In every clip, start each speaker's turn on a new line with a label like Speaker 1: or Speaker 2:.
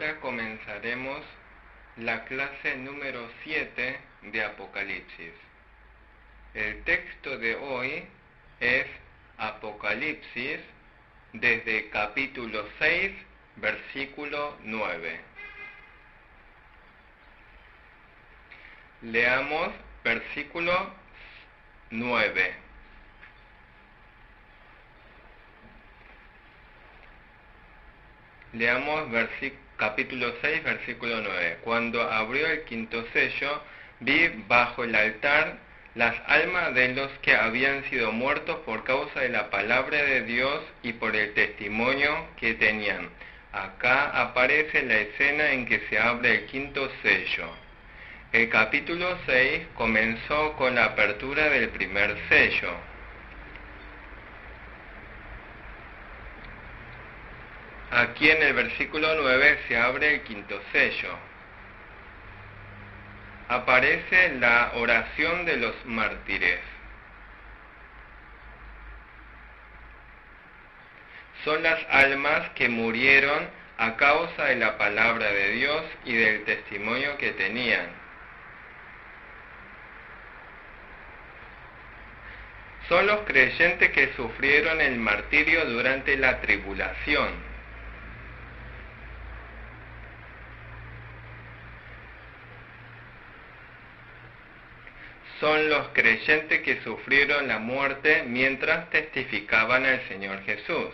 Speaker 1: Ahora comenzaremos la clase número 7 de Apocalipsis. El texto de hoy es Apocalipsis desde capítulo 6, versículo 9. Leamos versículo 9. Leamos capítulo 6, versículo 9. Cuando abrió el quinto sello, vi bajo el altar las almas de los que habían sido muertos por causa de la palabra de Dios y por el testimonio que tenían. Acá aparece la escena en que se abre el quinto sello. El capítulo 6 comenzó con la apertura del primer sello. Aquí en el versículo 9 se abre el quinto sello. Aparece la oración de los mártires. Son las almas que murieron a causa de la palabra de Dios y del testimonio que tenían. Son los creyentes que sufrieron el martirio durante la tribulación. Son los creyentes que sufrieron la muerte mientras testificaban al Señor Jesús.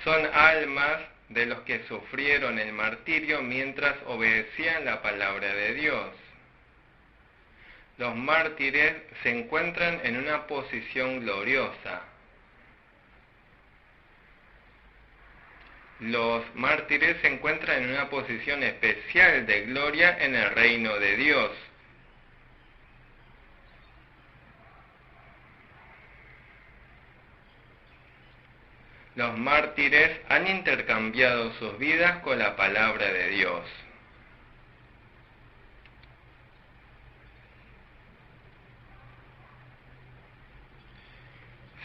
Speaker 1: Son almas de los que sufrieron el martirio mientras obedecían la palabra de Dios. Los mártires se encuentran en una posición gloriosa. Los mártires se encuentran en una posición especial de gloria en el reino de Dios. Los mártires han intercambiado sus vidas con la palabra de Dios.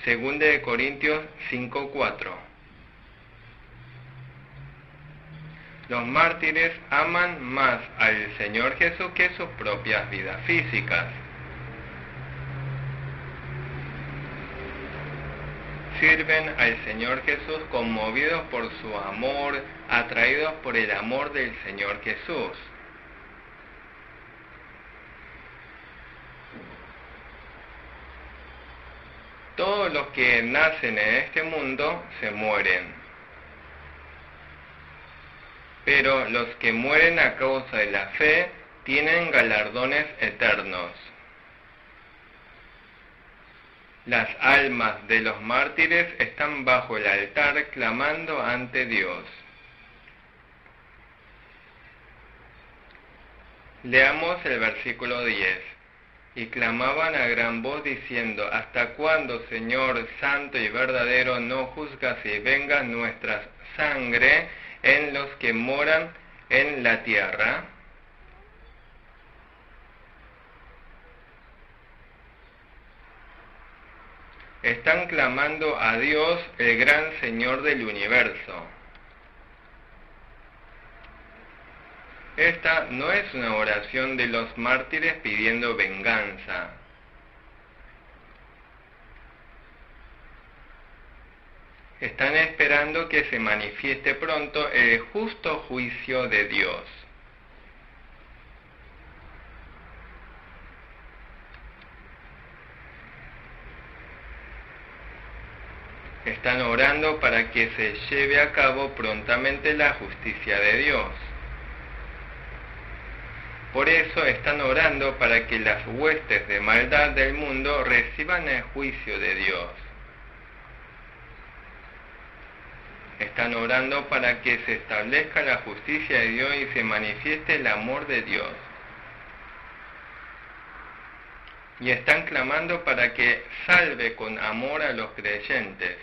Speaker 1: Segunda de Corintios 5:4. Los mártires aman más al Señor Jesús que sus propias vidas físicas. Sirven al Señor Jesús conmovidos por su amor, atraídos por el amor del Señor Jesús. Todos los que nacen en este mundo se mueren. Pero los que mueren a causa de la fe tienen galardones eternos. Las almas de los mártires están bajo el altar clamando ante Dios. Leamos el versículo 10. Y clamaban a gran voz diciendo: ¿Hasta cuándo, Señor santo y verdadero, no juzgas y vengas nuestra sangre en los que moran en la tierra? Están clamando a Dios, el gran Señor del universo. Esta no es una oración de los mártires pidiendo venganza. Están esperando que se manifieste pronto el justo juicio de Dios. Están orando para que se lleve a cabo prontamente la justicia de Dios. Por eso están orando para que las huestes de maldad del mundo reciban el juicio de Dios. Están orando para que se establezca la justicia de Dios y se manifieste el amor de Dios. Y están clamando para que salve con amor a los creyentes.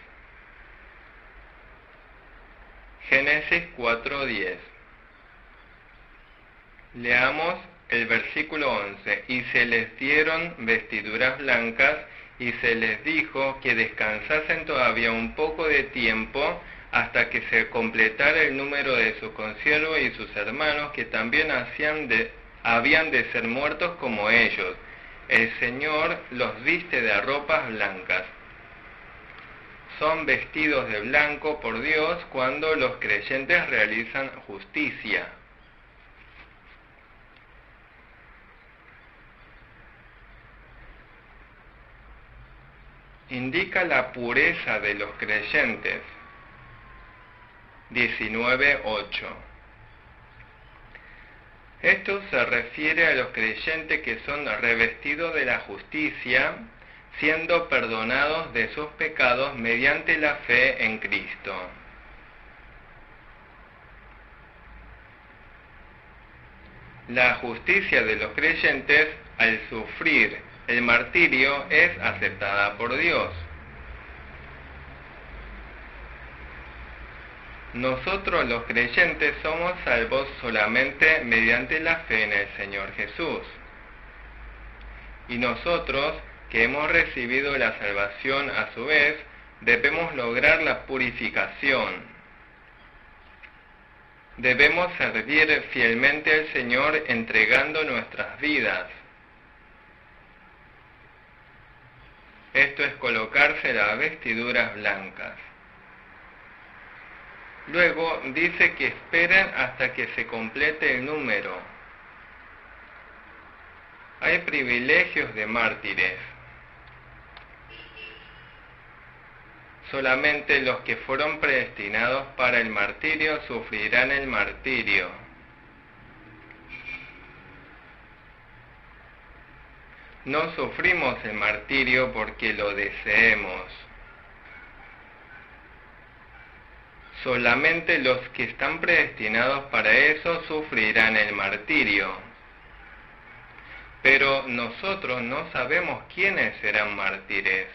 Speaker 1: Génesis 4:10. Leamos el versículo 11. Y se les dieron vestiduras blancas y se les dijo que descansasen todavía un poco de tiempo hasta que se completara el número de sus consiervos y sus hermanos, que también habían de ser muertos como ellos. El Señor los viste de ropas blancas. Son vestidos de blanco por Dios cuando los creyentes realizan justicia. Indica la pureza de los creyentes. 19:8. Esto se refiere a los creyentes que son revestidos de la justicia, siendo perdonados de sus pecados mediante la fe en Cristo. La justicia de los creyentes, al sufrir el martirio, es aceptada por Dios. Nosotros los creyentes somos salvos solamente mediante la fe en el Señor Jesús. Y nosotros, que hemos recibido la salvación a su vez, debemos lograr la purificación. Debemos servir fielmente al Señor entregando nuestras vidas. Esto es colocarse las vestiduras blancas. Luego dice que esperen hasta que se complete el número. Hay privilegios de mártires. Solamente los que fueron predestinados para el martirio sufrirán el martirio. No sufrimos el martirio porque lo deseemos. Solamente los que están predestinados para eso sufrirán el martirio. Pero nosotros no sabemos quiénes serán mártires.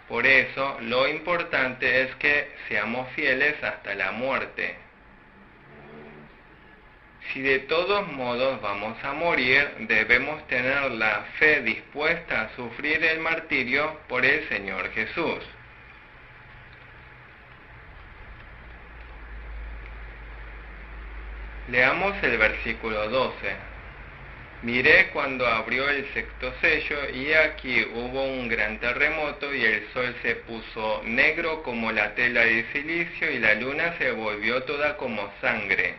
Speaker 1: Por eso, lo importante es que seamos fieles hasta la muerte. Si de todos modos vamos a morir, debemos tener la fe dispuesta a sufrir el martirio por el Señor Jesús. Leamos el versículo 12. Miré cuando abrió el sexto sello, y aquí hubo un gran terremoto, y el sol se puso negro como la tela de silicio, y la luna se volvió toda como sangre.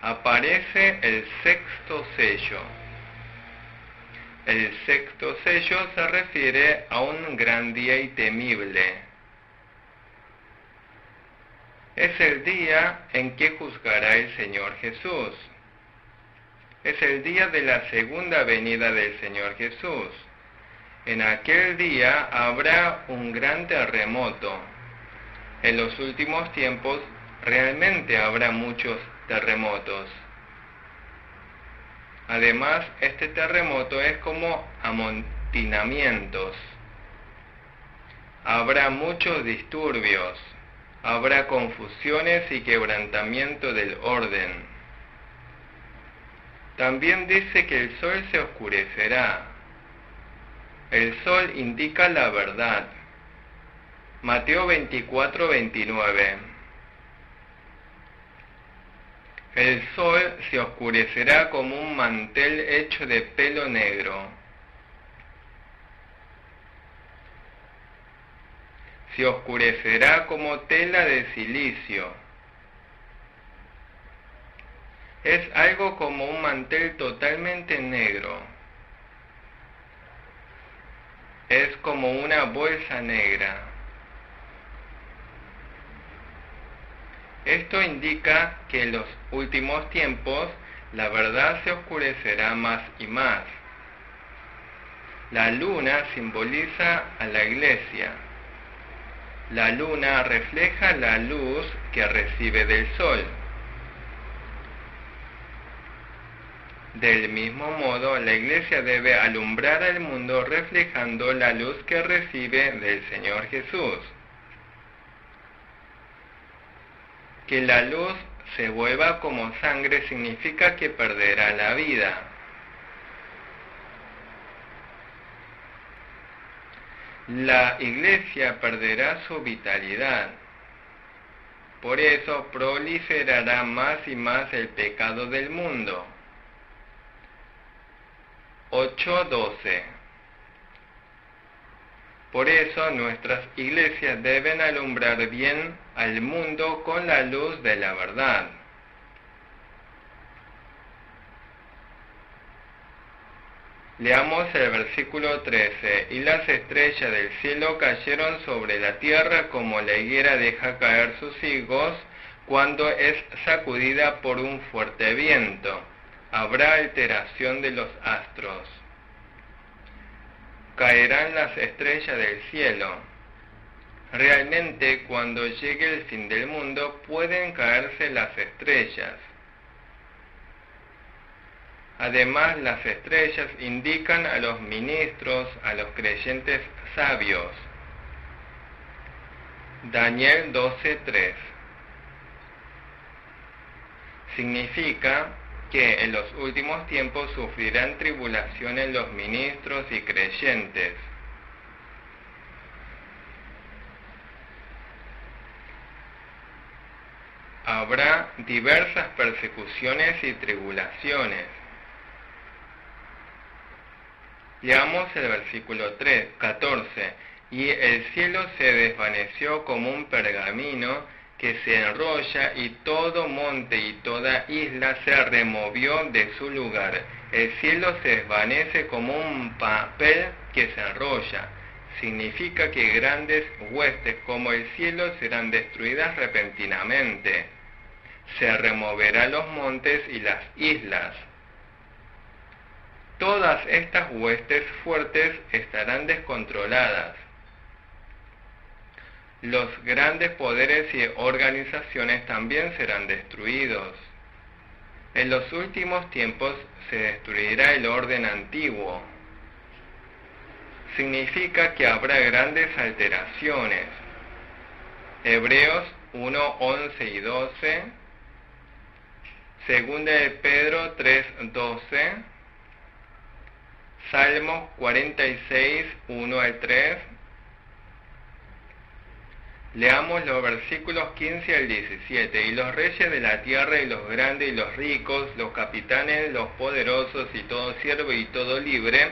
Speaker 1: Aparece el sexto sello. El sexto sello se refiere a un gran día y temible. Es el día en que juzgará el Señor Jesús. Es el día de la segunda venida del Señor Jesús. En aquel día habrá un gran terremoto. En los últimos tiempos realmente habrá muchos terremotos. Además, este terremoto es como amotinamientos. Habrá muchos disturbios. Habrá confusiones y quebrantamiento del orden. También dice que el sol se oscurecerá. El sol indica la verdad. Mateo 24:29. El sol se oscurecerá como un mantel hecho de pelo negro. Se oscurecerá como tela de silicio. Es algo como un mantel totalmente negro. Es como una bolsa negra. Esto indica que en los últimos tiempos la verdad se oscurecerá más y más. La luna simboliza a la iglesia. La luna refleja la luz que recibe del sol. Del mismo modo, la iglesia debe alumbrar al mundo reflejando la luz que recibe del Señor Jesús. Que la luz se vuelva como sangre significa que perderá la vida. la iglesia perderá su vitalidad. Por eso proliferará más y más el pecado del mundo. 8:12. Por eso nuestras iglesias deben alumbrar bien al mundo con la luz de la verdad. Leamos el versículo 13. Y las estrellas del cielo cayeron sobre la tierra como la higuera deja caer sus higos cuando es sacudida por un fuerte viento. Habrá alteración de los astros. Caerán las estrellas del cielo. Realmente, cuando llegue el fin del mundo, pueden caerse las estrellas. Además, las estrellas indican a los ministros, a los creyentes sabios. Daniel 12:3. Significa que en los últimos tiempos sufrirán tribulaciones los ministros y creyentes. Habrá diversas persecuciones y tribulaciones. Leamos el versículo 14. Y el cielo se desvaneció como un pergamino que se enrolla, y todo monte y toda isla se removió de su lugar. El cielo se desvanece como un papel que se enrolla. Significa que grandes huestes como el cielo serán destruidas repentinamente. Se removerán los montes y las islas. Todas estas huestes fuertes estarán descontroladas. Los grandes poderes y organizaciones también serán destruidos. En los últimos tiempos se destruirá el orden antiguo. Significa que habrá grandes alteraciones. Hebreos 1:11 y 12, Segunda de Pedro 3:12, Salmos 46, 1 al 3. Leamos los versículos 15 al 17. Y los reyes de la tierra, y los grandes y los ricos, los capitanes, los poderosos, y todo siervo y todo libre,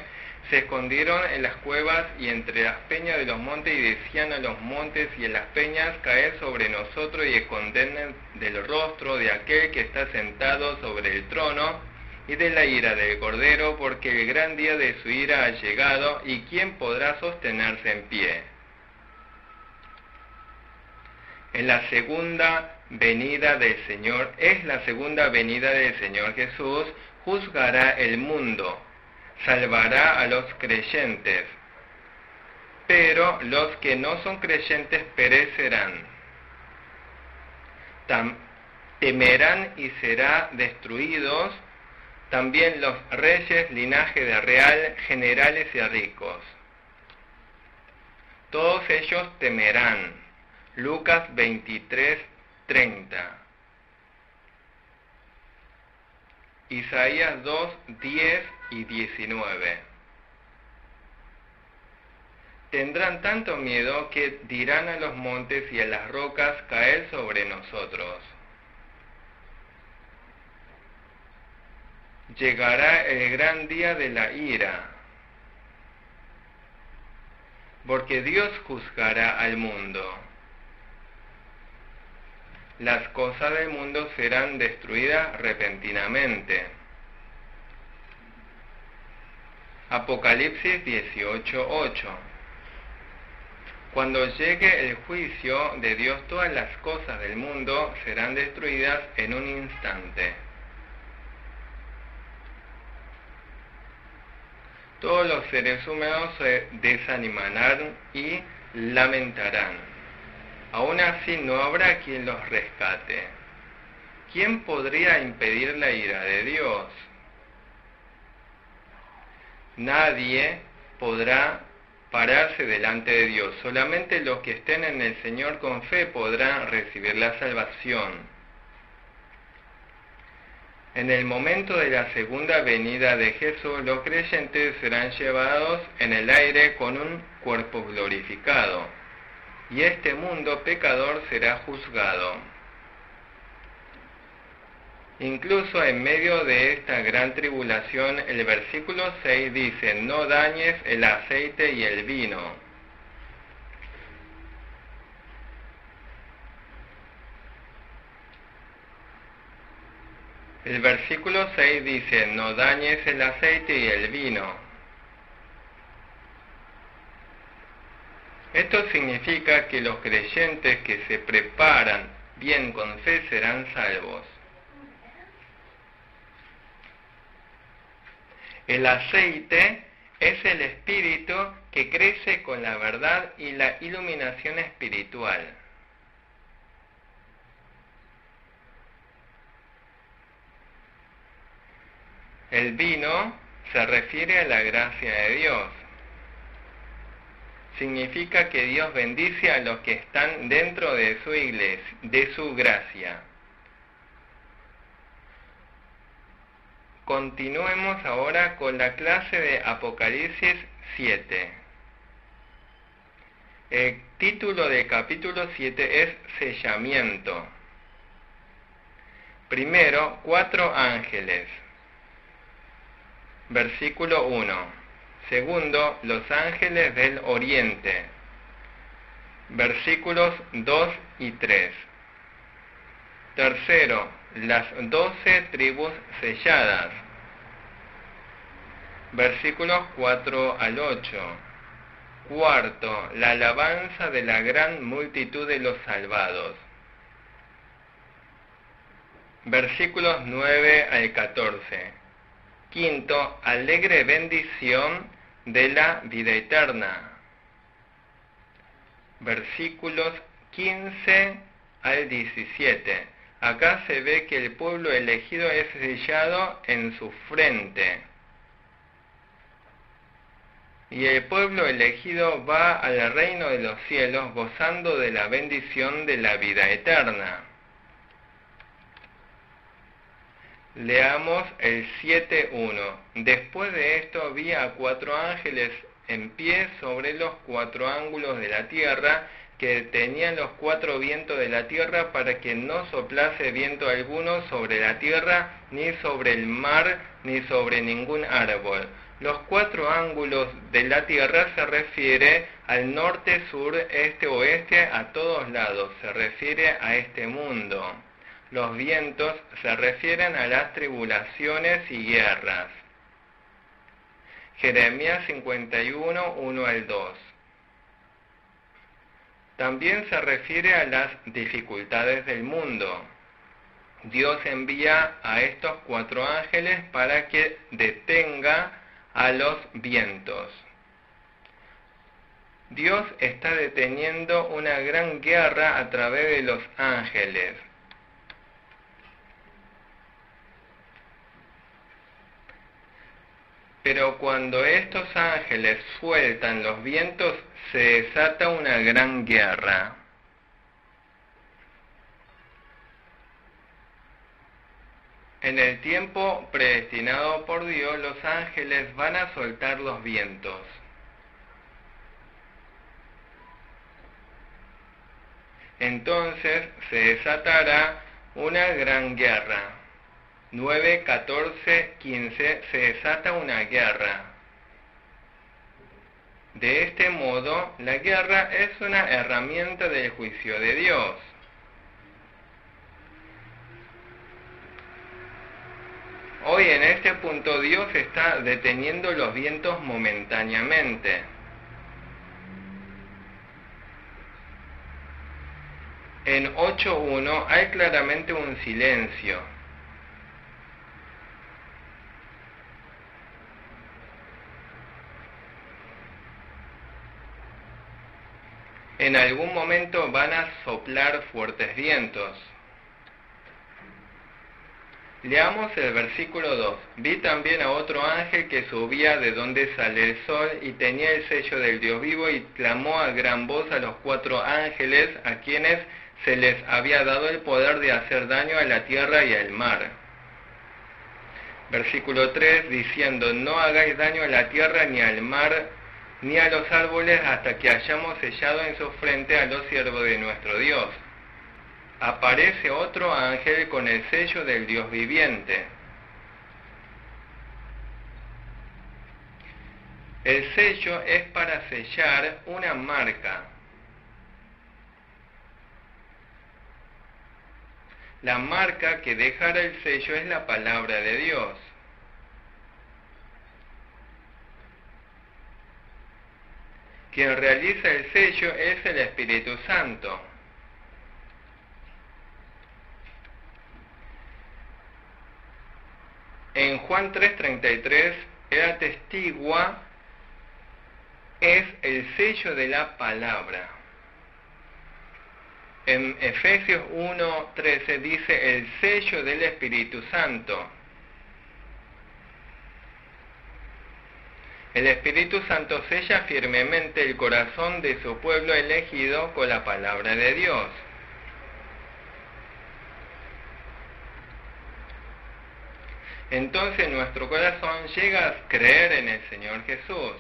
Speaker 1: se escondieron en las cuevas y entre las peñas de los montes, y decían a los montes y a las peñas: caed sobre nosotros y escondednos del rostro de aquel que está sentado sobre el trono y de la ira del Cordero, porque el gran día de su ira ha llegado, y ¿quién podrá sostenerse en pie? En la segunda venida del Señor, es la segunda venida del Señor Jesús, juzgará el mundo, salvará a los creyentes, pero los que no son creyentes perecerán. Temerán y serán destruidos también los reyes, linaje de real, generales y ricos. Todos ellos temerán. Lucas 23:30. Isaías 2:10 y 19. Tendrán tanto miedo que dirán a los montes y a las rocas: caed sobre nosotros. Llegará el gran día de la ira, porque Dios juzgará al mundo. Las cosas del mundo serán destruidas repentinamente. Apocalipsis 18:8. Cuando llegue el juicio de Dios, todas las cosas del mundo serán destruidas en un instante. Todos los seres humanos se desanimarán y lamentarán. Aún así no habrá quien los rescate. ¿Quién podría impedir la ira de Dios? Nadie podrá pararse delante de Dios. Solamente los que estén en el Señor con fe podrán recibir la salvación. En el momento de la segunda venida de Jesús, los creyentes serán llevados en el aire con un cuerpo glorificado, y este mundo pecador será juzgado. Incluso en medio de esta gran tribulación, el versículo 6 dice: no dañes el aceite y el vino. El versículo 6 dice: no dañes el aceite y el vino. Esto significa que los creyentes que se preparan bien con fe serán salvos. El aceite es el espíritu que crece con la verdad y la iluminación espiritual. El vino se refiere a la gracia de Dios. Significa que Dios bendice a los que están dentro de su iglesia, de su gracia. Continuemos ahora con la clase de Apocalipsis 7. El título del capítulo 7 es Sellamiento. Primero, 4 ángeles. Versículo 1. Segundo, los ángeles del oriente. Versículos 2 y 3. Tercero, las 12 tribus selladas. Versículos 4 al 8. Cuarto, la alabanza de la gran multitud de los salvados. Versículos 9 al 14. Quinto, alegre bendición de la vida eterna. Versículos 15 al 17. Acá se ve que el pueblo elegido es sellado en su frente. Y el pueblo elegido va al reino de los cielos gozando de la bendición de la vida eterna. Leamos el 7.1. Después de esto vi a 4 ángeles en pie sobre los 4 ángulos de la tierra, que tenían los 4 vientos de la tierra, para que no soplase viento alguno sobre la tierra, ni sobre el mar, ni sobre ningún árbol. Los 4 ángulos de la tierra se refiere al norte, sur, este, oeste, a todos lados, se refiere a este mundo. Los vientos se refieren a las tribulaciones y guerras. Jeremías 51, 1 al 2. También se refiere a las dificultades del mundo. Dios envía a estos 4 ángeles para que detenga a los vientos. Dios está deteniendo una gran guerra a través de los ángeles. Pero cuando estos ángeles sueltan los vientos, se desata una gran guerra. En el tiempo predestinado por Dios, los ángeles van a soltar los vientos. Entonces se desatará una gran guerra. 9, 14, 15, se desata una guerra. De este modo, la guerra es una herramienta del juicio de Dios. Hoy en este punto Dios está deteniendo los vientos momentáneamente. En 8.1 hay claramente un silencio. En algún momento van a soplar fuertes vientos. Leamos el versículo 2. Vi también a otro ángel que subía de donde sale el sol y tenía el sello del Dios vivo, y clamó a gran voz a los 4 ángeles a quienes se les había dado el poder de hacer daño a la tierra y al mar. Versículo 3, diciendo, no hagáis daño a la tierra ni al mar ni a los árboles hasta que hayamos sellado en su frente a los siervos de nuestro Dios. Aparece otro ángel con el sello del Dios viviente. El sello es para sellar una marca. La marca que dejará el sello es la palabra de Dios. Quien realiza el sello es el Espíritu Santo. En Juan 3:33, el atestigua es el sello de la palabra. En Efesios 1:13 dice el sello del Espíritu Santo. El Espíritu Santo sella firmemente el corazón de su pueblo elegido con la palabra de Dios. Entonces nuestro corazón llega a creer en el Señor Jesús.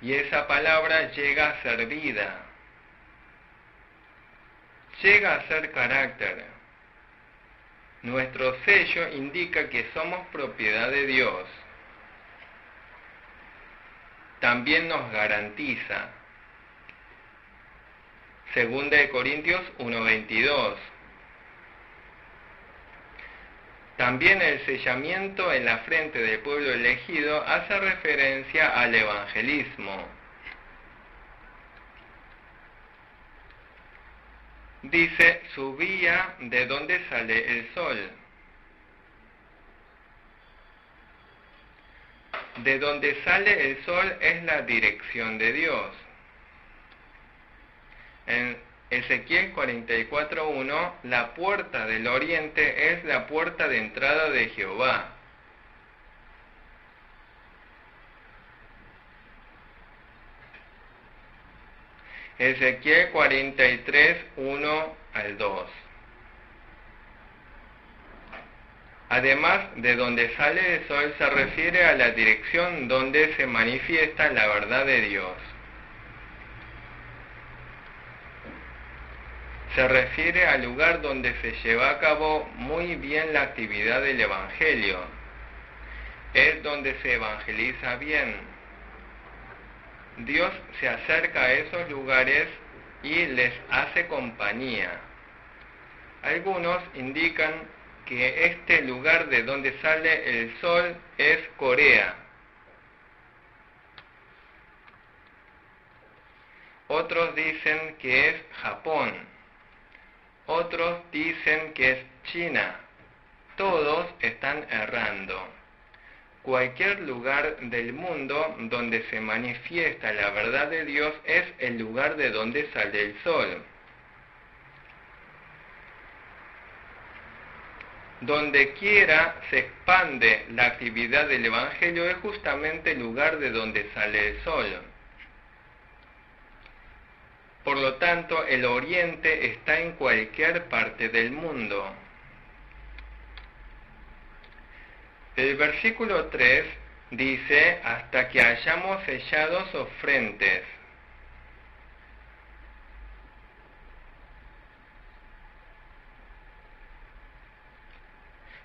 Speaker 1: Y esa palabra llega a ser vida, llega a ser carácter. Nuestro sello indica que somos propiedad de Dios. También nos garantiza. 2 de Corintios 1:22. También el sellamiento en la frente del pueblo elegido hace referencia al evangelismo. Dice, subía de donde sale el sol. De donde sale el sol es la dirección de Dios. En Ezequiel 44:1, la puerta del oriente es la puerta de entrada de Jehová. Ezequiel 43:1-2. Además de donde sale el sol se refiere a la dirección donde se manifiesta la verdad de Dios. Se refiere al lugar donde se lleva a cabo muy bien la actividad del Evangelio. Es donde se evangeliza bien. Dios se acerca a esos lugares y les hace compañía. Algunos indican que este lugar de donde sale el sol es Corea. Otros dicen que es Japón. Otros dicen que es China. Todos están errando. Cualquier lugar del mundo donde se manifiesta la verdad de Dios es el lugar de donde sale el sol. Donde quiera se expande la actividad del Evangelio es justamente el lugar de donde sale el sol. Por lo tanto, el oriente está en cualquier parte del mundo. El versículo 3 dice, hasta que hayamos sellado sus frentes.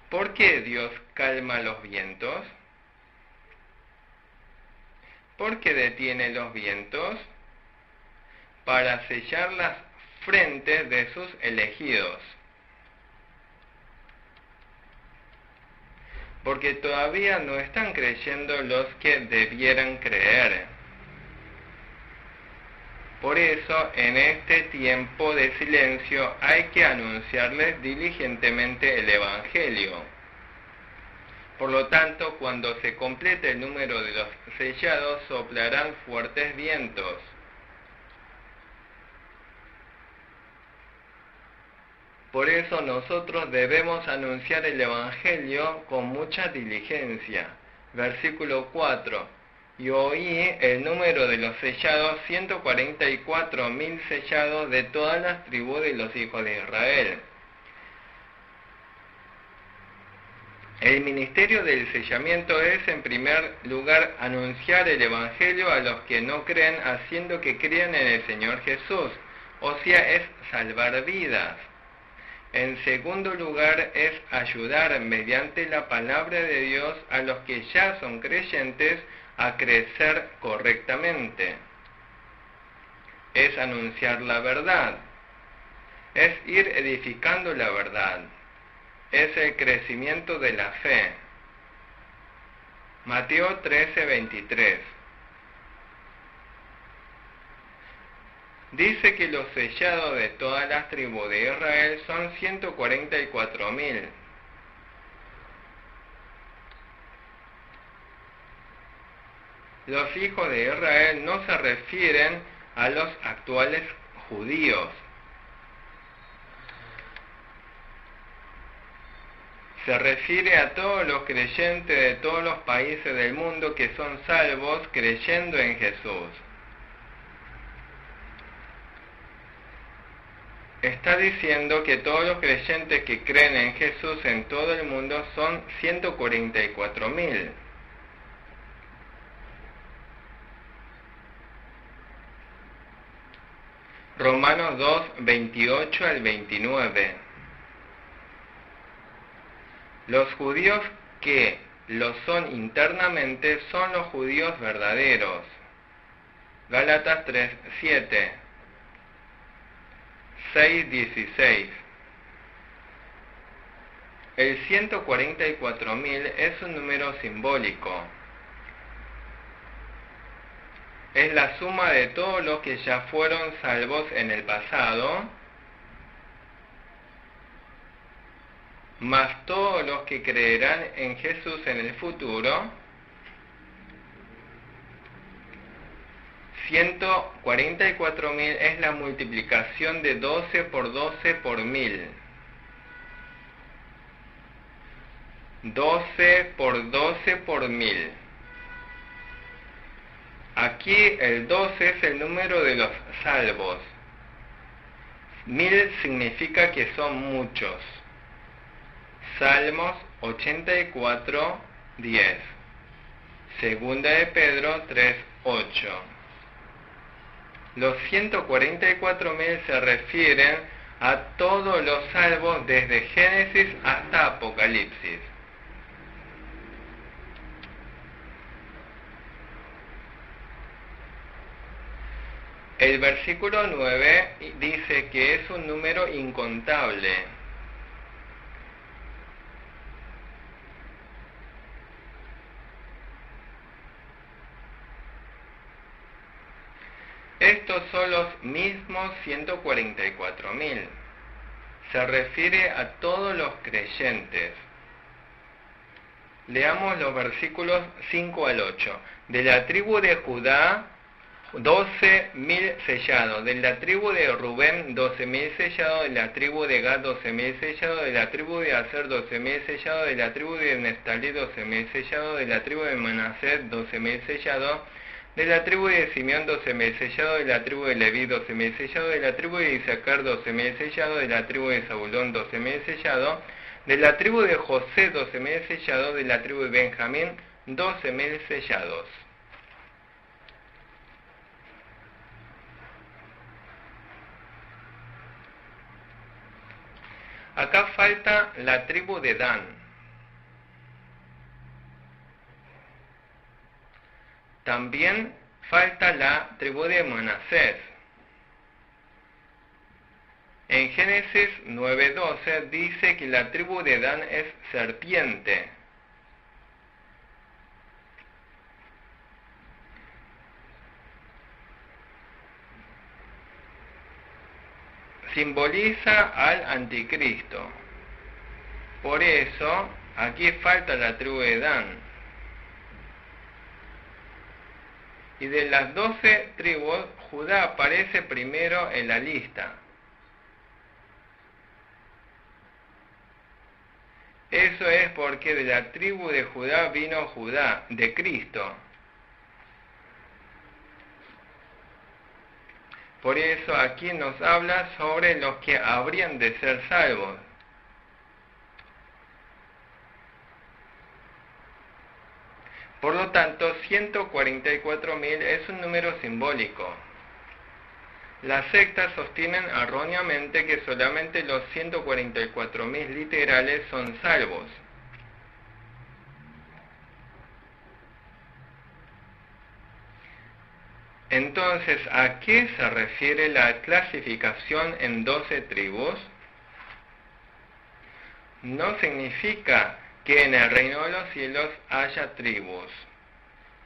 Speaker 1: ¿Por qué Dios calma los vientos? ¿Por qué detiene los vientos? Para sellar las frentes de sus elegidos. Porque todavía no están creyendo los que debieran creer. Por eso, en este tiempo de silencio hay que anunciarles diligentemente el Evangelio. Por lo tanto, cuando se complete el número de los sellados, soplarán fuertes vientos. Por eso nosotros debemos anunciar el Evangelio con mucha diligencia. Versículo 4. Y oí el número de los sellados, 144.000 sellados de todas las tribus de los hijos de Israel. El ministerio del sellamiento es, en primer lugar, anunciar el Evangelio a los que no creen, haciendo que crean en el Señor Jesús, o sea, es salvar vidas. En segundo lugar, es ayudar mediante la palabra de Dios a los que ya son creyentes a crecer correctamente. Es anunciar la verdad, es ir edificando la verdad. Es el crecimiento de la fe. Mateo 13:23. Dice que los sellados de todas las tribus de Israel son 144.000. Los hijos de Israel no se refieren a los actuales judíos. Se refiere a todos los creyentes de todos los países del mundo que son salvos creyendo en Jesús. Está diciendo que todos los creyentes que creen en Jesús en todo el mundo son 144.000. Romanos 2, 28 al 29. Los judíos que lo son internamente son los judíos verdaderos. Gálatas 3, 7. 6, 16. El 144.000 es un número simbólico. Es la suma de todos los que ya fueron salvos en el pasado, más todos los que creerán en Jesús en el futuro. 144.000 es la multiplicación de 12 por 12 por 1000. 12 por 12 por 1000. Aquí el 12 es el número de los salvos. 1000 significa que son muchos. Salmos 84, 10. Segunda de Pedro 3, 8. Los 144.000 se refieren a todos los salvos desde Génesis hasta Apocalipsis. El versículo 9 dice que es un número incontable. Estos son los mismos 144.000. Se refiere a todos los creyentes. Leamos los versículos 5 al 8. De la tribu de Judá, 12.000 sellados. De la tribu de Rubén, 12.000 sellados. De la tribu de Gad, 12.000 sellados. De la tribu de Aser, 12.000 sellados. De la tribu de Neftalí, 12.000 sellados. De la tribu de Manasés, 12.000 sellados. De la tribu de Simeón, 12.000 sellados. De la tribu de Leví, 12.000 sellados. De la tribu de Isaacar, 12.000 sellados. De la tribu de Zabulón, 12.000 sellados. De la tribu de José, 12.000 sellados. De la tribu de Benjamín, 12.000 sellados. Acá falta la tribu de Dan. También falta la tribu de Manasés. En Génesis 9:12 dice que la tribu de Dan es serpiente. Simboliza al anticristo. Por eso, aquí falta la tribu de Dan. Y de las 12 tribus, Judá aparece primero en la lista. Eso es porque de la tribu de Judá vino Judá, de Cristo. Por eso aquí nos habla sobre los que habrían de ser salvos. Por lo tanto, 144.000 es un número simbólico. Las sectas sostienen erróneamente que solamente los 144.000 literales son salvos. Entonces, ¿a qué se refiere la clasificación en 12 tribus? No significa que en el reino de los cielos haya tribus.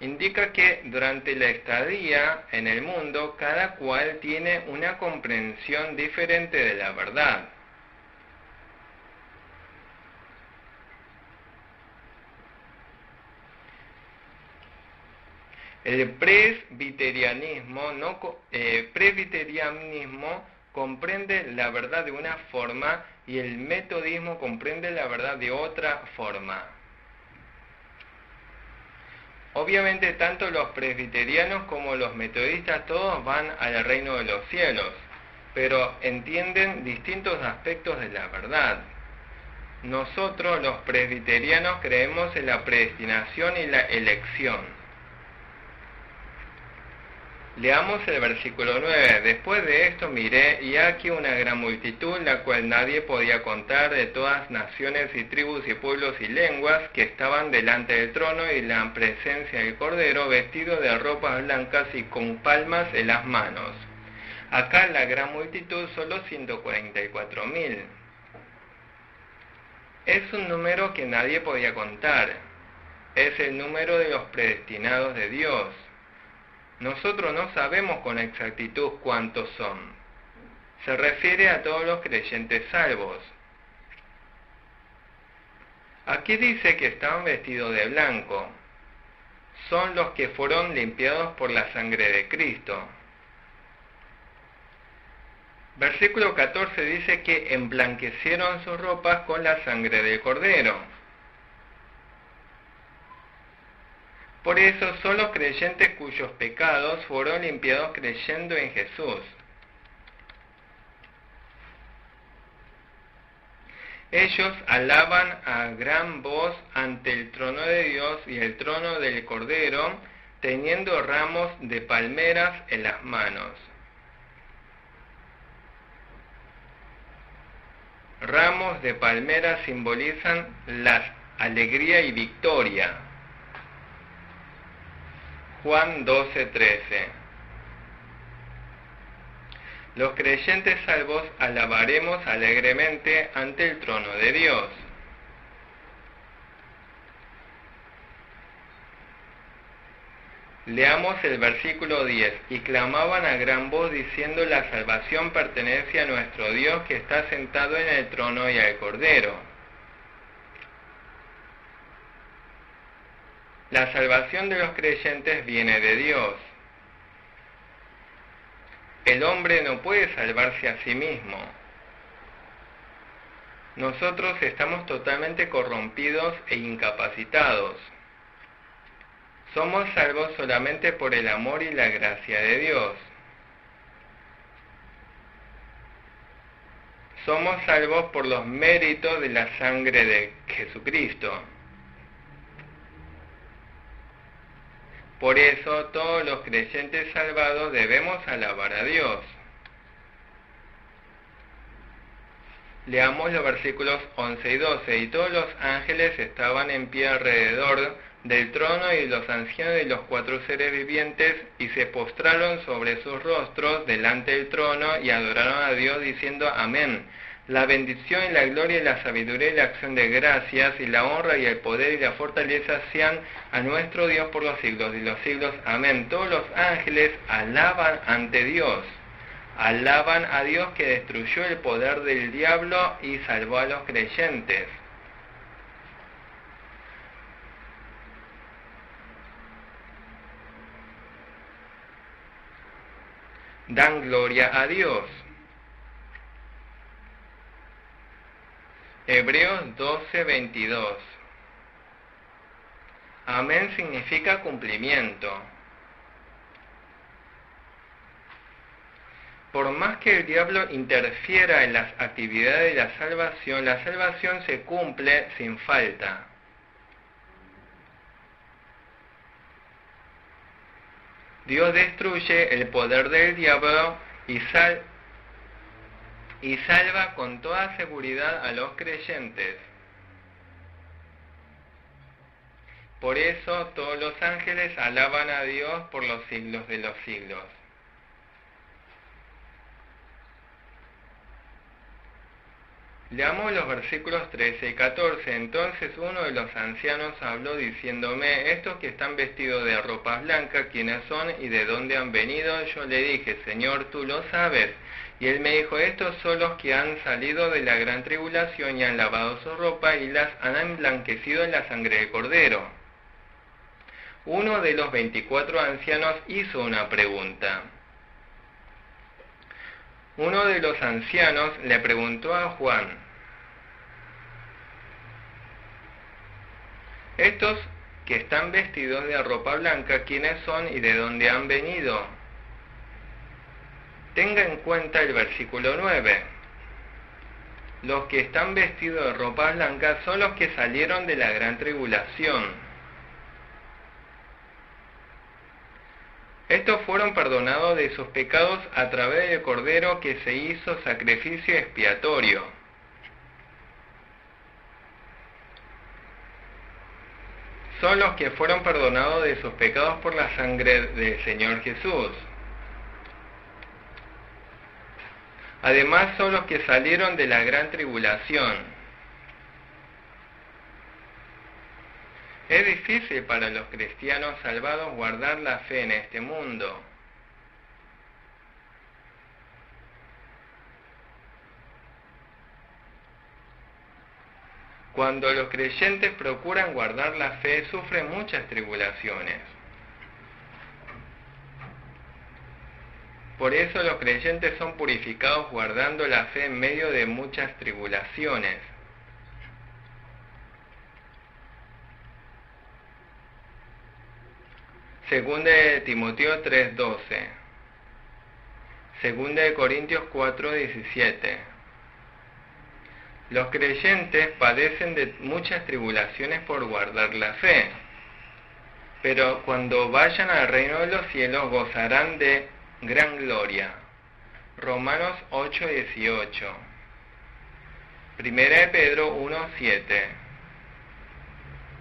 Speaker 1: Indica que durante la estadía en el mundo, cada cual tiene una comprensión diferente de la verdad. El presbiterianismo comprende la verdad de una forma y el metodismo comprende la verdad de otra forma. Obviamente tanto los presbiterianos como los metodistas todos van al reino de los cielos, pero entienden distintos aspectos de la verdad. Nosotros los presbiterianos creemos en la predestinación y la elección. Leamos el versículo 9. Después de esto miré, y aquí una gran multitud, la cual nadie podía contar, de todas naciones y tribus y pueblos y lenguas, que estaban delante del trono y la presencia del Cordero, vestidos de ropas blancas y con palmas en las manos. Acá la gran multitud son los 144.000. Es un número que nadie podía contar. Es el número de los predestinados de Dios. Nosotros no sabemos con exactitud cuántos son. Se refiere a todos los creyentes salvos. Aquí dice que estaban vestidos de blanco. Son los que fueron limpiados por la sangre de Cristo. Versículo 14 dice que emblanquecieron sus ropas con la sangre del Cordero. Por eso son los creyentes cuyos pecados fueron limpiados creyendo en Jesús. Ellos alaban a gran voz ante el trono de Dios y el trono del Cordero, teniendo ramos de palmeras en las manos. Ramos de palmeras simbolizan la alegría y victoria. Juan 12:13. Los creyentes salvos alabaremos alegremente ante el trono de Dios. Leamos el versículo 10. Y clamaban a gran voz diciendo: la salvación pertenece a nuestro Dios que está sentado en el trono y al Cordero. La salvación de los creyentes viene de Dios. El hombre no puede salvarse a sí mismo. Nosotros estamos totalmente corrompidos e incapacitados. Somos salvos solamente por el amor y la gracia de Dios. Somos salvos por los méritos de la sangre de Jesucristo. Por eso todos los creyentes salvados debemos alabar a Dios. Leamos los versículos 11 y 12. Y todos los ángeles estaban en pie alrededor del trono y los ancianos y los 4 seres vivientes, y se postraron sobre sus rostros delante del trono y adoraron a Dios diciendo: amén. La bendición y la gloria y la sabiduría y la acción de gracias y la honra y el poder y la fortaleza sean a nuestro Dios por los siglos de los siglos. Amén. Todos los ángeles alaban ante Dios. Alaban a Dios que destruyó el poder del diablo y salvó a los creyentes. Dan gloria a Dios. Hebreos 12:22. Amén significa cumplimiento. Por más que el diablo interfiera en las actividades de la salvación se cumple sin falta. Dios destruye el poder del diablo y salva con toda seguridad a los creyentes. Por eso todos los ángeles alaban a Dios por los siglos de los siglos. Leamos los versículos 13 y 14. Entonces uno de los ancianos habló diciéndome: estos que están vestidos de ropas blancas, ¿quiénes son y de dónde han venido? Yo le dije: Señor, tú lo sabes. Y él me dijo: estos son los que han salido de la gran tribulación y han lavado su ropa y las han emblanquecido en la sangre del Cordero. Uno de los 24 ancianos hizo una pregunta. Uno de los ancianos le preguntó a Juan: estos que están vestidos de ropa blanca, ¿quiénes son y de dónde han venido? Tenga en cuenta el versículo 9. Los que están vestidos de ropa blanca son los que salieron de la gran tribulación. Estos fueron perdonados de sus pecados a través del Cordero que se hizo sacrificio expiatorio. Son los que fueron perdonados de sus pecados por la sangre del Señor Jesús. Además son los que salieron de la gran tribulación. Es difícil para los cristianos salvados guardar la fe en este mundo. Cuando los creyentes procuran guardar la fe, sufren muchas tribulaciones. Por eso los creyentes son purificados guardando la fe en medio de muchas tribulaciones. Segunda de Timoteo 3:12. Segunda de Corintios 4:17. Los creyentes padecen de muchas tribulaciones por guardar la fe, pero cuando vayan al reino de los cielos gozarán de gran gloria. Romanos 8:18. Primera de Pedro 1:7.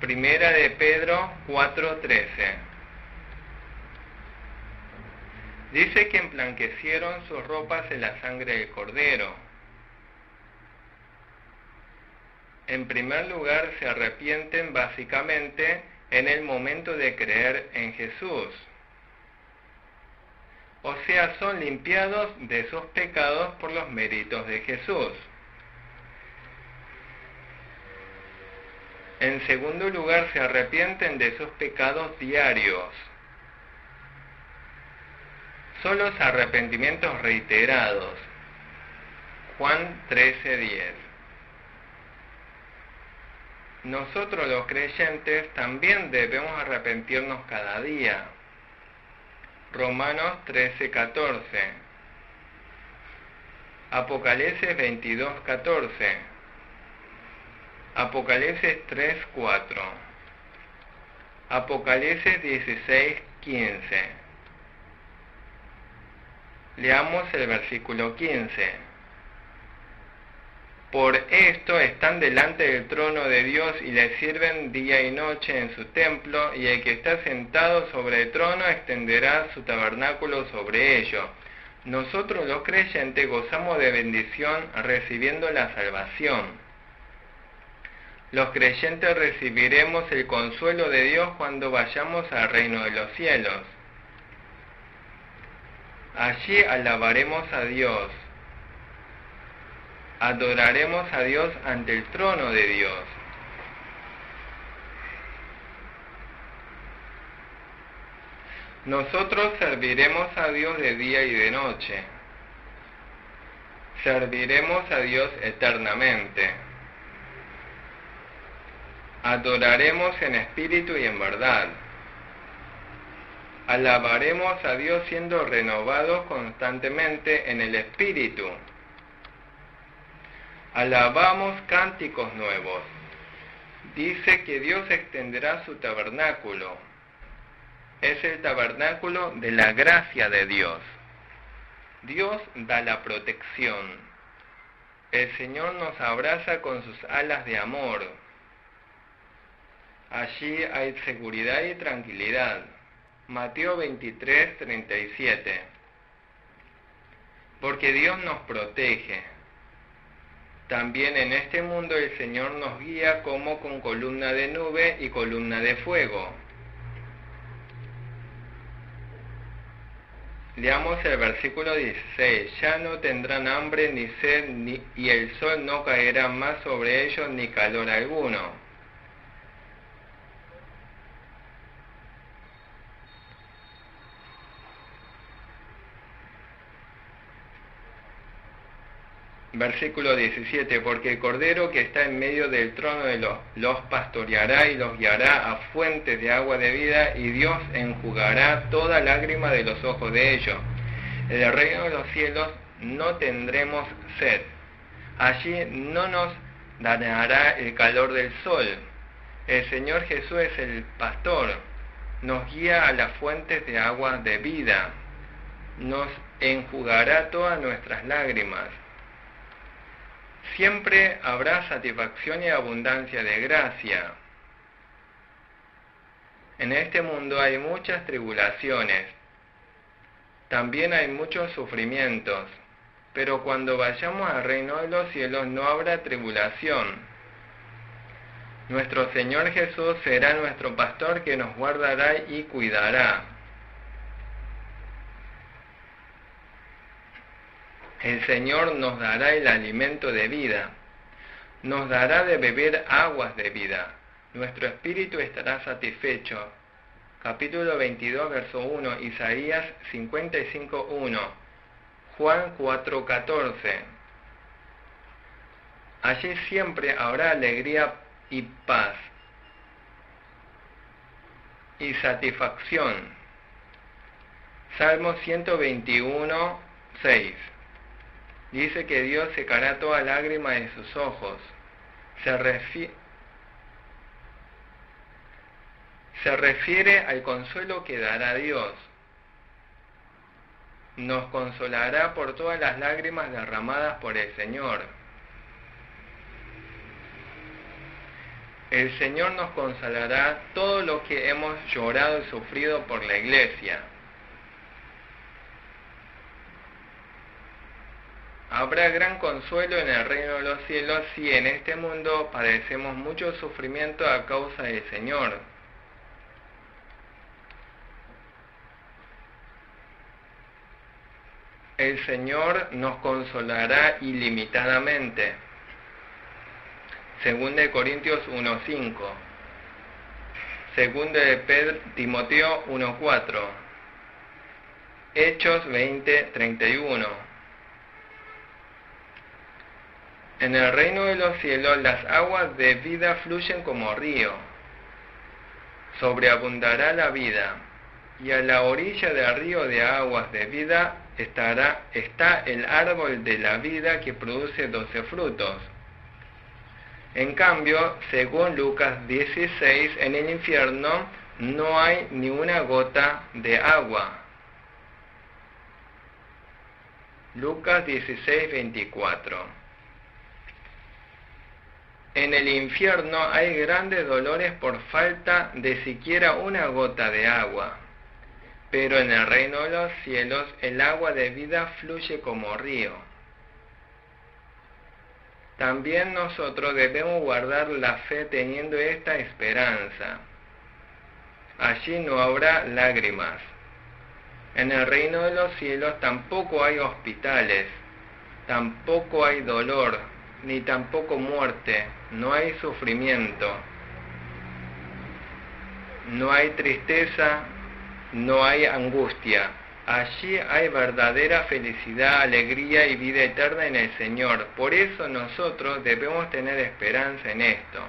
Speaker 1: Primera de Pedro 4:13. Dice que emblanquecieron sus ropas en la sangre del Cordero. En primer lugar, se arrepienten básicamente en el momento de creer en Jesús. O sea, son limpiados de sus pecados por los méritos de Jesús. En segundo lugar, se arrepienten de sus pecados diarios. Son los arrepentimientos reiterados. Juan 13:10. Nosotros los creyentes también debemos arrepentirnos cada día. Romanos 13:14. Apocalipsis 22:14. Apocalipsis 3:4. Apocalipsis 16:15. Leamos el versículo 15. Por esto están delante del trono de Dios y le sirven día y noche en su templo, y el que está sentado sobre el trono extenderá su tabernáculo sobre ellos. Nosotros los creyentes gozamos de bendición recibiendo la salvación. Los creyentes recibiremos el consuelo de Dios cuando vayamos al reino de los cielos. Allí alabaremos a Dios, adoraremos a Dios ante el trono de Dios. Nosotros serviremos a Dios de día y de noche. Serviremos a Dios eternamente. Adoraremos en espíritu y en verdad. Alabaremos a Dios siendo renovados constantemente en el espíritu. Alabamos cánticos nuevos. Dice que Dios extenderá su tabernáculo. Es el tabernáculo de la gracia de Dios. Dios da la protección. El Señor nos abraza con sus alas de amor. Allí hay seguridad y tranquilidad. Mateo 23, 37. Porque Dios nos protege. También en este mundo el Señor nos guía como con columna de nube y columna de fuego. Leamos el versículo 16. Ya no tendrán hambre ni sed, y el sol no caerá más sobre ellos ni calor alguno. Versículo 17, porque el Cordero que está en medio del trono los pastoreará y los guiará a fuentes de agua de vida, y Dios enjugará toda lágrima de los ojos de ellos. En el reino de los cielos no tendremos sed. Allí no nos dañará el calor del sol. El Señor Jesús es el pastor. Nos guía a las fuentes de agua de vida. Nos enjugará todas nuestras lágrimas. Siempre habrá satisfacción y abundancia de gracia. En este mundo hay muchas tribulaciones, también hay muchos sufrimientos, pero cuando vayamos al reino de los cielos no habrá tribulación. Nuestro Señor Jesús será nuestro pastor que nos guardará y cuidará. El Señor nos dará el alimento de vida, nos dará de beber aguas de vida, nuestro espíritu estará satisfecho. Capítulo 22, verso 1, Isaías 55, 1, Juan 4, 14. Allí siempre habrá alegría y paz y satisfacción. Salmo 121, 6. Dice que Dios secará toda lágrima de sus ojos. Se refiere al consuelo que dará Dios. Nos consolará por todas las lágrimas derramadas por el Señor. El Señor nos consolará todo lo que hemos llorado y sufrido por la Iglesia. Habrá gran consuelo en el reino de los cielos si en este mundo padecemos mucho sufrimiento a causa del Señor. El Señor nos consolará ilimitadamente. 2 de Corintios 1:5. 2 de Timoteo 1:4. Hechos 20:31. En el reino de los cielos las aguas de vida fluyen como río. Sobreabundará la vida, y a la orilla del río de aguas de vida está el árbol de la vida que produce 12 frutos. En cambio, según Lucas 16, en el infierno no hay ni una gota de agua. Lucas 16:24. En el infierno hay grandes dolores por falta de siquiera una gota de agua, pero en el reino de los cielos el agua de vida fluye como río. También nosotros debemos guardar la fe teniendo esta esperanza. Allí no habrá lágrimas. En el reino de los cielos tampoco hay hospitales, tampoco hay dolor, ni tampoco muerte, no hay sufrimiento, no hay tristeza, no hay angustia. Allí hay verdadera felicidad, alegría y vida eterna en el Señor. Por eso nosotros debemos tener esperanza en esto.